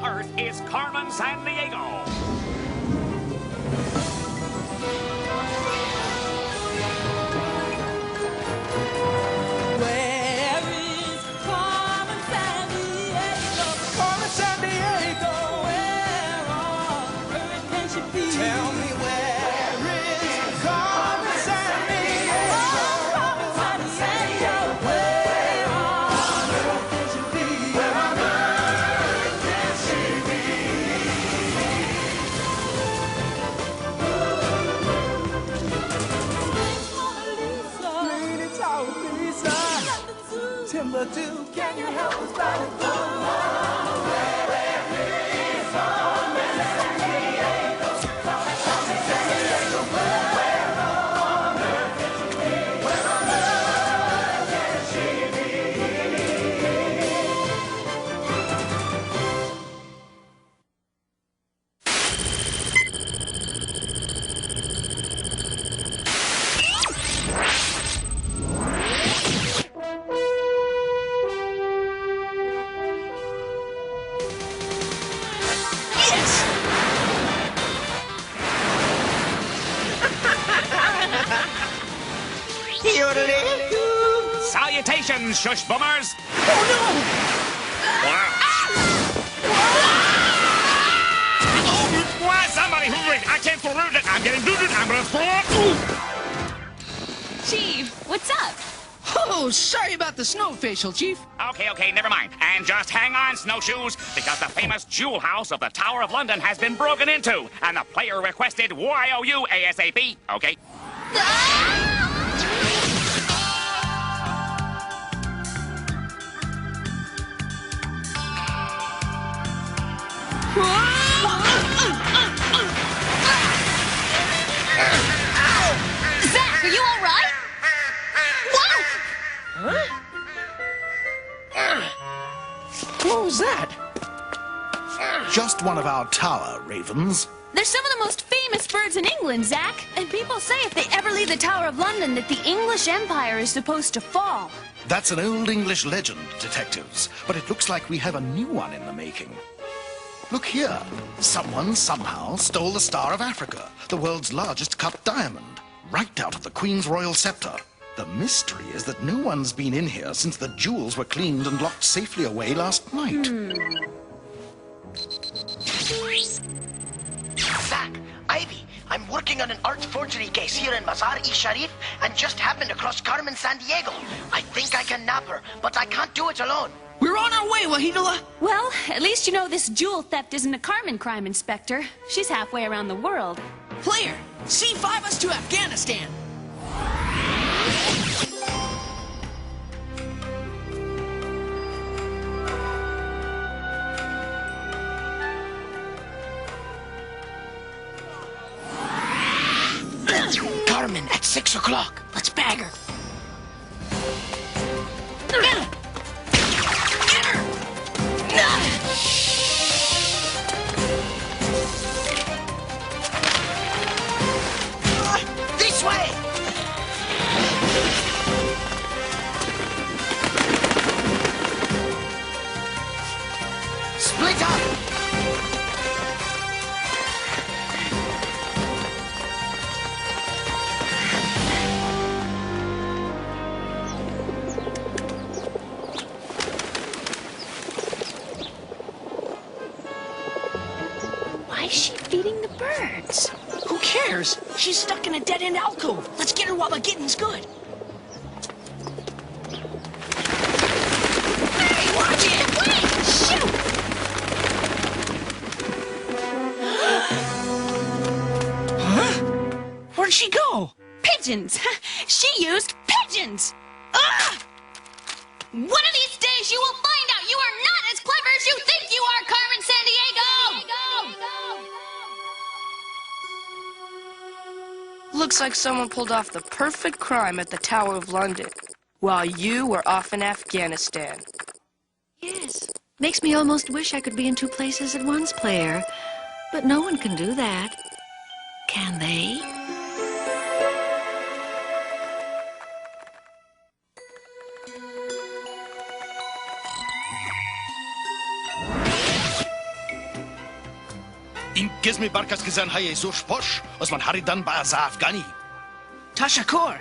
Earth is Carmen Sandiego. Where is Carmen Sandiego? Carmen Sandiego, where on earth can she be? Tell me where is Carmen Sandiego? Carmen Sandiego, where on earth can she be? Where on earth can she be? Lady Lisa, Timbuktu, can you help us find a Salutations, shush bummers! Oh no! Somebody hurry! I can't throw it! I'm getting booted! I'm gonna throw it! Chief, what's up? Oh, sorry about the snow facial, Chief. Okay, never mind. And just hang on, snowshoes, because the famous jewel house of the Tower of London has been broken into, and the player requested YOU ASAP, okay? Zach, are you all right? What was that? Just one of our tower ravens. They're some of the most famous birds in England, Zach. And people say if they ever leave the Tower of London that the English Empire is supposed to fall. That's an old English legend, detectives. But it looks like we have a new one in the making. Look here. Someone somehow stole the Star of Africa, the world's largest cut diamond, right out of the Queen's royal scepter. The mystery is that no one's been in here since the jewels were cleaned and locked safely away last night. Zach, Ivy, I'm working on an art forgery case here in Mazar-e-Sharif and just happened across Carmen Sandiego. I think I can nab her, but I can't do it alone. We're on our way, Wahidullah. Well, at least you know this jewel theft isn't a Carmen crime, Inspector. She's halfway around the world. Player, C5 us to Afghanistan. Carmen, at 6 o'clock. Let's bag her. This way! Split up! Why is she feeding the birds? Who cares? She's stuck in a dead-end alcove. Let's get her while the getting's good. Hey, watch it! Wait! Shoot! Huh? Where'd she go? Pigeons! She used pigeons! Ah! One of these days you will find out you are not as clever as you think you are, Carmen Sandiego! Looks like someone pulled off the perfect crime at the Tower of London, while you were off in Afghanistan. Yes. Makes me almost wish I could be in two places at once, player. But no one can do that. Can they? Gizmi barkas kizan haye zush posh, os man haridan ba azaf gani. Tashakor.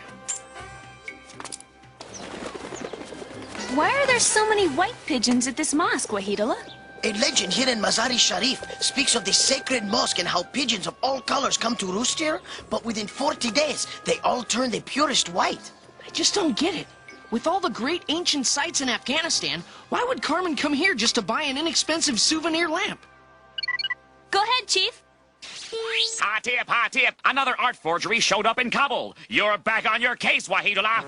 Why are there so many white pigeons at this mosque, Wahidullah? A legend here in Mazar-e Sharif speaks of the sacred mosque and how pigeons of all colors come to roost here, but within 40 days, they all turn the purest white. I just don't get it. With all the great ancient sites in Afghanistan, why would Carmen come here just to buy an inexpensive souvenir lamp? Go ahead, Chief. Hot tip, hot tip. Another art forgery showed up in Kabul. You're back on your case, Wahidullah.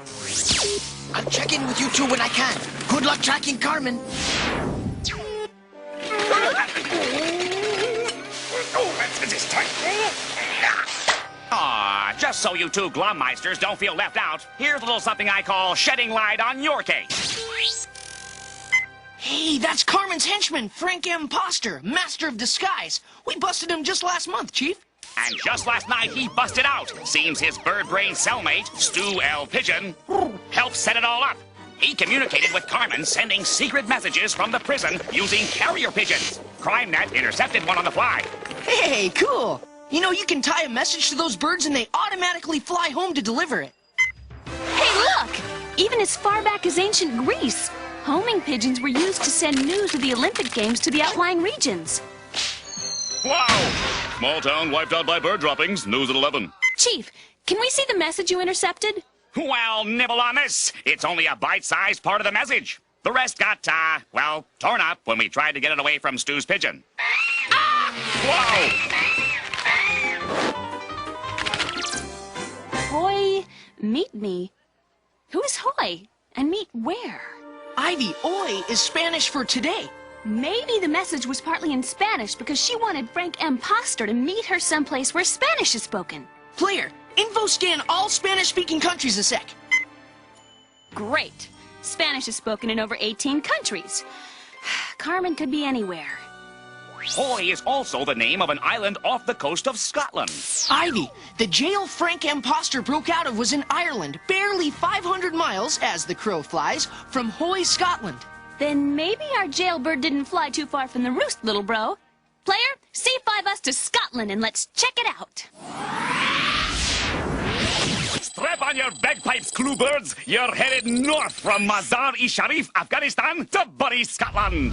I'll check in with you two when I can. Good luck tracking Carmen. Aw, just so you two glummeisters don't feel left out, here's a little something I call shedding light on your case. Hey, that's Carmen's henchman, Frank Imposter, master of disguise. We busted him just last month, Chief. And just last night, he busted out. Seems his bird brain cellmate, Stu L. Pigeon, helped set it all up. He communicated with Carmen, sending secret messages from the prison using carrier pigeons. CrimeNet intercepted one on the fly. Hey, cool. You know, you can tie a message to those birds and they automatically fly home to deliver it. Hey, look! Even as far back as ancient Greece, homing pigeons were used to send news of the Olympic Games to the outlying regions. Wow! Small town wiped out by bird droppings. News at 11. Chief, can we see the message you intercepted? Well, nibble on this. It's only a bite-sized part of the message. The rest got, well, torn up when we tried to get it away from Stu's pigeon. Whoa! Hoy, meet me. Who is Hoy? And meet where? Ivy, oi is Spanish for today. Maybe the message was partly in Spanish because she wanted Frank Imposter to meet her someplace where Spanish is spoken. Player, info scan all Spanish-speaking countries a sec. Great. Spanish is spoken in over 18 countries. Carmen could be anywhere. Hoy is also the name of an island off the coast of Scotland. Ivy, the jail Frank Imposter broke out of was in Ireland, barely 500 miles, as the crow flies, from Hoy, Scotland. Then maybe our jailbird didn't fly too far from the roost, little bro. Player, C5 us to Scotland and let's check it out. Strap on your bagpipes, clue birds. You're headed north from Mazar-e Sharif, Afghanistan, to Bury, Scotland.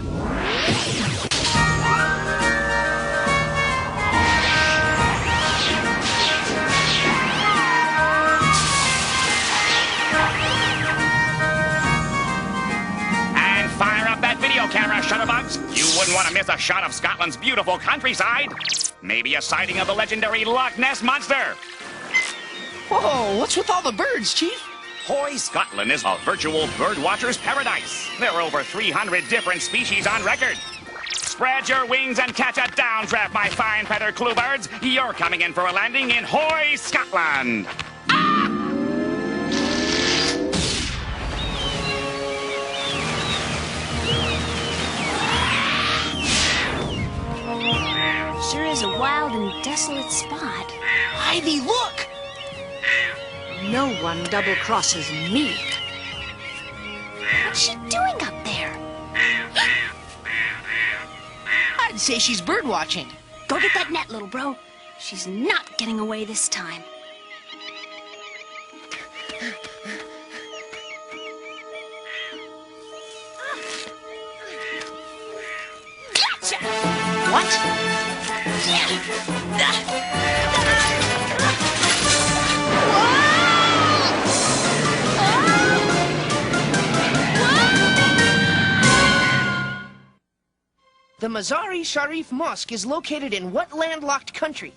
And fire up that video camera, Shutterbugs. You wouldn't want to miss a shot of Scotland's beautiful countryside. Maybe a sighting of the legendary Loch Ness Monster. Whoa, what's with all the birds, Chief? Hoy, Scotland is a virtual birdwatcher's paradise. There are over 300 different species on record. Spread your wings and catch a downdraft, my fine feathered clue birds. You're coming in for a landing in Hoy, Scotland. Sure is a wild and desolate spot. Ivy, look! No one double-crosses me. What's she doing up there? I'd say she's birdwatching. Go get that net, little bro. She's not getting away this time. Gotcha! What? The Mazar-e Sharif Mosque is located in what landlocked country?